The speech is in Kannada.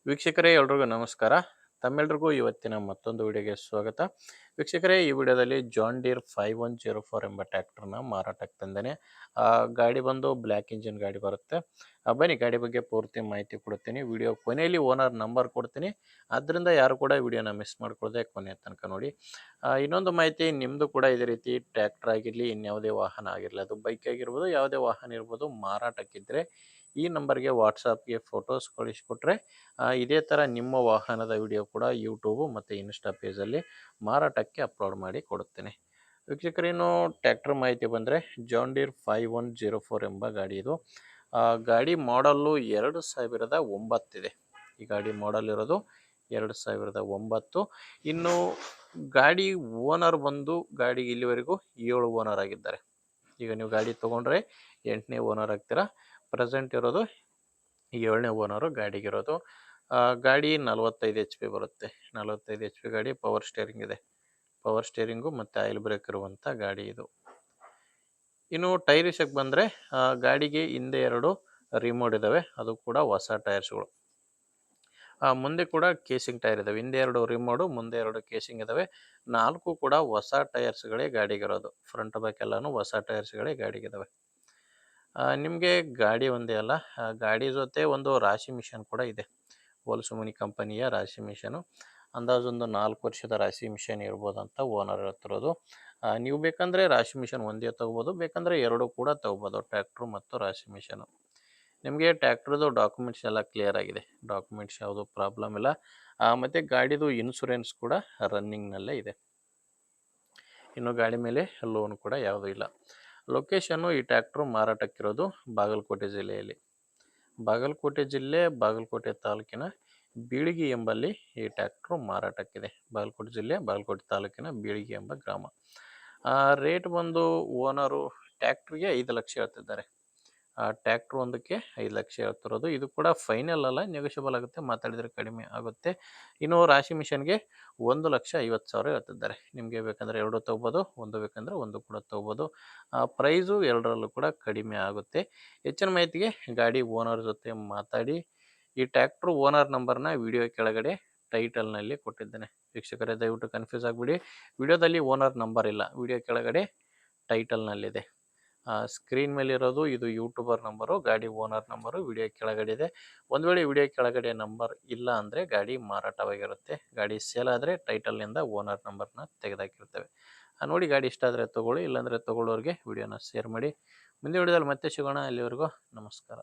ವೀಕ್ಷಕರೇ ಎಲ್ರಿಗೂ ನಮಸ್ಕಾರ. ತಮ್ಮೆಲ್ರಿಗೂ ಇವತ್ತಿನ ಮತ್ತೊಂದು ವಿಡಿಯೋಗೆ ಸ್ವಾಗತ. ವೀಕ್ಷಕರೇ, ಈ ವಿಡಿಯೋದಲ್ಲಿ ಜಾನ್ ಡೀರ್ 5104 ಎಂಬ ಟ್ರ್ಯಾಕ್ಟರ್ನ ಮಾರಾಟಕ್ಕೆ ತಂದೇನೆ. ಗಾಡಿ ಬಂದು ಬ್ಲ್ಯಾಕ್ ಇಂಜಿನ್ ಗಾಡಿ ಬರುತ್ತೆ. ಬನ್ನಿ ಗಾಡಿ ಬಗ್ಗೆ ಪೂರ್ತಿ ಮಾಹಿತಿ ಕೊಡ್ತೀನಿ. ವಿಡಿಯೋ ಕೊನೆಯಲ್ಲಿ ಓನರ್ ನಂಬರ್ ಕೊಡ್ತೀನಿ. ಆದ್ದರಿಂದ ಯಾರು ಕೂಡ ವಿಡಿಯೋನ ಮಿಸ್ ಮಾಡ್ಕೊಳ್ಳದೆ ಕೊನೆ ತನಕ ನೋಡಿ. ಇನ್ನೊಂದು ಮಾಹಿತಿ, ನಿಮ್ಮದು ಕೂಡ ಇದೇ ರೀತಿ ಟ್ರ್ಯಾಕ್ಟರ್ ಆಗಿರಲಿ, ಇನ್ಯಾವುದೇ ವಾಹನ ಆಗಿರಲಿ, ಅದು ಬೈಕ್ ಆಗಿರ್ಬೋದು, ಯಾವುದೇ ವಾಹನ ಇರ್ಬೋದು, ಮಾರಾಟಕ್ಕಿದ್ದರೆ ಈ ನಂಬರ್ಗೆ ವಾಟ್ಸಪ್ಗೆ ಫೋಟೋಸ್ ಕಳಿಸ್ಕೊಟ್ರೆ ಇದೇ ಥರ ನಿಮ್ಮ ವಾಹನದ ವಿಡಿಯೋ ಕೂಡ ಯೂಟ್ಯೂಬು ಮತ್ತು ಇನ್ಸ್ಟಾ ಪೇಜಲ್ಲಿ ಮಾರಾಟಕ್ಕೆ ಅಪ್ಲೋಡ್ ಮಾಡಿ ಕೊಡುತ್ತೇನೆ. ವೀಕ್ಷಕರೇನು ಟ್ರ್ಯಾಕ್ಟರ್ ಮಾಹಿತಿ ಬಂದರೆ ಜಾನ್ ಡೀರ್ 5104 ಎಂಬ ಗಾಡಿ ಇದು. ಗಾಡಿ ಮಾಡಲ್ಲು 2009 ಇದೆ. ಈ ಗಾಡಿ ಮಾಡಲ್ ಇರೋದು 2009. ಇನ್ನು ಗಾಡಿ ಓನರ್ ಬಂದು ಗಾಡಿಗೆ ಇಲ್ಲಿವರೆಗೂ 7 ಓನರ್ ಆಗಿದ್ದಾರೆ. ಈಗ ನೀವು ಗಾಡಿ ತೊಗೊಂಡ್ರೆ 8ನೇ ಓನರ್ ಆಗ್ತೀರಾ. ಪ್ರೆಸೆಂಟ್ ಇರೋದು 7ನೇ ಓನರು ಗಾಡಿಗಿರೋದು. ಗಾಡಿ 45 HP ಬರುತ್ತೆ. 45 HP ಗಾಡಿ, ಪವರ್ ಸ್ಟೇರಿಂಗ್ ಇದೆ. ಪವರ್ ಸ್ಟೇರಿಂಗು ಮತ್ತು ಆಯಿಲ್ ಬ್ರೇಕ್ ಇರುವಂಥ ಗಾಡಿ ಇದು. ಇನ್ನು ಟೈರ್ ವಿಷಯಕ್ಕೆ ಬಂದರೆ ಗಾಡಿಗೆ ಹಿಂದೆ 2 ರಿಮೋಡ್ ಇದ್ದಾವೆ, ಅದು ಕೂಡ ಹೊಸ ಟೈರ್ಸ್ಗಳು. ಮುಂದೆ ಕೂಡ ಕೇಸಿಂಗ್ ಟೈರ್ ಇದ್ದಾವೆ. ಹಿಂದೆ 2 ರಿಮೋಡು, ಮುಂದೆ 2 ಕೇಸಿಂಗ್ ಇದ್ದಾವೆ. 4 ಕೂಡ ಹೊಸ ಟೈರ್ಸ್ಗಳೇ ಗಾಡಿಗಿರೋದು. ಫ್ರಂಟ್ ಬ್ಯಾಕ್ ಎಲ್ಲನೂ ಹೊಸ ಟೈರ್ಸ್ಗಳೇ ಗಾಡಿಗಿದ್ದಾವೆ. ನಿಮಗೆ ಗಾಡಿ ಒಂದೇ ಅಲ್ಲ, ಗಾಡಿ ಜೊತೆ ಒಂದು ರಾಶಿ ಮಿಷನ್ ಕೂಡ ಇದೆ. ಹೋಲ್ಸುಮನಿ ಕಂಪನಿಯ ರಾಶಿ ಮಿಷನು. ಅಂದಾಜೊಂದು 4 ವರ್ಷದ ರಾಶಿ ಮಿಷನ್ ಇರ್ಬೋದಂತ ಓನರ್ ಹೇಳ್ತಿರೋದು. ನೀವು ಬೇಕಂದರೆ ರಾಶಿ ಮಿಷನ್ ಒಂದೇ ತೊಗೋಬೋದು, ಬೇಕಂದರೆ 2 ಕೂಡ ತೊಗೋಬೋದು, ಟ್ರ್ಯಾಕ್ಟ್ರು ಮತ್ತು ರಾಶಿ ಮಿಷನು. ನಿಮಗೆ ಟ್ರ್ಯಾಕ್ಟ್ರದ್ದು ಡಾಕ್ಯುಮೆಂಟ್ಸ್ ಎಲ್ಲ ಕ್ಲಿಯರ್ ಆಗಿದೆ. ಡಾಕ್ಯುಮೆಂಟ್ಸ್ ಯಾವುದೂ ಪ್ರಾಬ್ಲಮ್ ಇಲ್ಲ. ಮತ್ತು ಗಾಡಿದು ಇನ್ಶೂರೆನ್ಸ್ ಕೂಡ ರನ್ನಿಂಗ್ನಲ್ಲೇ ಇದೆ. ಇನ್ನು ಗಾಡಿ ಮೇಲೆ ಲೋನ್ ಕೂಡ ಯಾವುದೂ ಇಲ್ಲ. ಲೊಕೇಶನ್ನು, ಈ ಟ್ರ್ಯಾಕ್ಟ್ರು ಮಾರಾಟಕ್ಕಿರೋದು ಬಾಗಲಕೋಟೆ ಜಿಲ್ಲೆಯಲ್ಲಿ. ಬಾಗಲಕೋಟೆ ಜಿಲ್ಲೆ, ಬಾಗಲಕೋಟೆ ತಾಲೂಕಿನ ಬೀಳಿಗಿ ಎಂಬಲ್ಲಿ ಈ ಟ್ರ್ಯಾಕ್ಟ್ರು ಮಾರಾಟಕ್ಕಿದೆ. ಬಾಗಲಕೋಟೆ ಜಿಲ್ಲೆ, ಬಾಗಲಕೋಟೆ ತಾಲೂಕಿನ ಬೀಳಿಗಿ ಎಂಬ ಗ್ರಾಮ. ರೇಟ್ ಬಂದು ಓನರು ಟ್ರ್ಯಾಕ್ಟ್ರಿಗೆ 5 ಲಕ್ಷ ಹೇಳ್ತಿದ್ದಾರೆ. ಟ್ರ್ಯಾಕ್ಟ್ರ್ ಒಂದಕ್ಕೆ 5 ಲಕ್ಷ ಹೇಳ್ತಿರೋದು. ಇದು ಕೂಡ ಫೈನಲ್ ಅಲ್ಲ, ನೆಗೋಷಿಯಬಲ್ ಆಗುತ್ತೆ, ಮಾತಾಡಿದರೆ ಕಡಿಮೆ ಆಗುತ್ತೆ. ಇನ್ನು ರಾಶಿ ಮಿಷನ್ಗೆ 1,50,000 ಹೇಳ್ತಿದ್ದಾರೆ. ನಿಮಗೆ ಬೇಕಂದರೆ 2 ತೊಗೋಬೋದು, ಒಂದು ಬೇಕಂದರೆ ಒಂದು ಕೂಡ ತೊಗೋಬೋದು. ಪ್ರೈಸು 2ರಲ್ಲೂ ಕೂಡ ಕಡಿಮೆ ಆಗುತ್ತೆ. ಹೆಚ್ಚಿನ ಮಾಹಿತಿಗೆ ಗಾಡಿ ಓನರ್ ಜೊತೆ ಮಾತಾಡಿ. ಈ ಟ್ರ್ಯಾಕ್ಟ್ರ್ ಓನರ್ ನಂಬರ್ನ ವಿಡಿಯೋ ಕೆಳಗಡೆ ಟೈಟಲ್ನಲ್ಲಿ ಕೊಟ್ಟಿದ್ದೇನೆ. ವೀಕ್ಷಕರೇ, ದಯವಿಟ್ಟು ಕನ್ಫ್ಯೂಸ್ ಆಗಿಬಿಡಿ. ವಿಡಿಯೋದಲ್ಲಿ ಓನರ್ ನಂಬರ್ ಇಲ್ಲ, ವಿಡಿಯೋ ಕೆಳಗಡೆ ಟೈಟಲ್ನಲ್ಲಿದೆ. ಸ್ಕ್ರೀನ್ ಮೇಲಿರೋದು ಇದು ಯೂಟ್ಯೂಬರ್ ನಂಬರು, ಗಾಡಿ ಓನರ್ ನಂಬರು ವಿಡಿಯೋ ಕೆಳಗಡೆ ಇದೆ. ಒಂದು ವೇಳೆ ವಿಡಿಯೋ ಕೆಳಗಡೆ ನಂಬರ್ ಇಲ್ಲ ಅಂದರೆ ಗಾಡಿ ಮಾರಾಟವಾಗಿರುತ್ತೆ. ಗಾಡಿ ಸೇಲ್ ಆದರೆ ಟೈಟಲ್ನಿಂದ ಓನರ್ ನಂಬರ್ನ ತೆಗೆದಾಕಿರ್ತೇವೆ. ನೋಡಿ, ಗಾಡಿ ಇಷ್ಟ ಆದರೆ ತೊಗೊಳ್ಳಿ, ಇಲ್ಲಾಂದರೆ ತೊಗೊಳ್ಳೋರಿಗೆ ವಿಡಿಯೋನ ಶೇರ್ ಮಾಡಿ. ಮುಂದಿನ ವಿಡಿಯೋದಲ್ಲಿ ಮತ್ತೆ ಸಿಗೋಣ. ಅಲ್ಲಿವರೆಗೂ ನಮಸ್ಕಾರ.